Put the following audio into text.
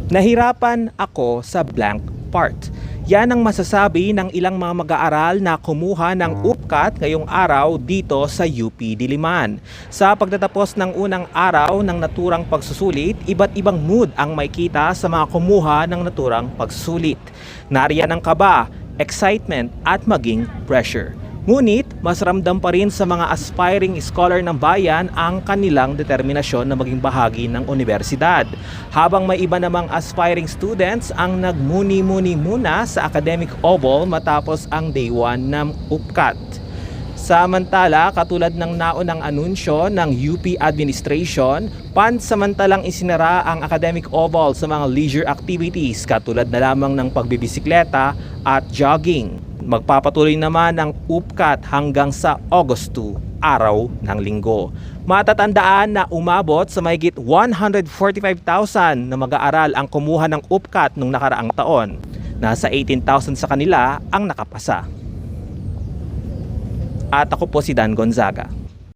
Nahirapan ako sa blank part. Yan ang masasabi ng ilang mga mag-aaral na kumuha ng UPCAT ngayong araw dito sa UP Diliman. Sa pagtatapos ng unang araw ng naturang pagsusulit, iba't ibang mood ang makita sa mga kumuha ng naturang pagsusulit. Nariyan ang kaba, excitement at maging pressure. Ngunit, mas ramdam pa rin sa mga aspiring scholar ng bayan ang kanilang determinasyon na maging bahagi ng universidad. Habang may iba namang aspiring students ang nagmuni-muni muna sa academic oval matapos ang day 1 ng UPCAT. Samantala, katulad ng naunang anunsyo ng UP Administration, pansamantalang isinara ang academic oval sa mga leisure activities katulad na lamang ng pagbibisikleta at jogging. Magpapatuloy naman ang UPCAT hanggang sa August 2, araw ng linggo. Matatandaan na umabot sa mahigit 145,000 na mag-aaral ang kumuha ng UPCAT nung nakaraang taon. Nasa 18,000 sa kanila ang nakapasa. At ako po si Dan Gonzaga.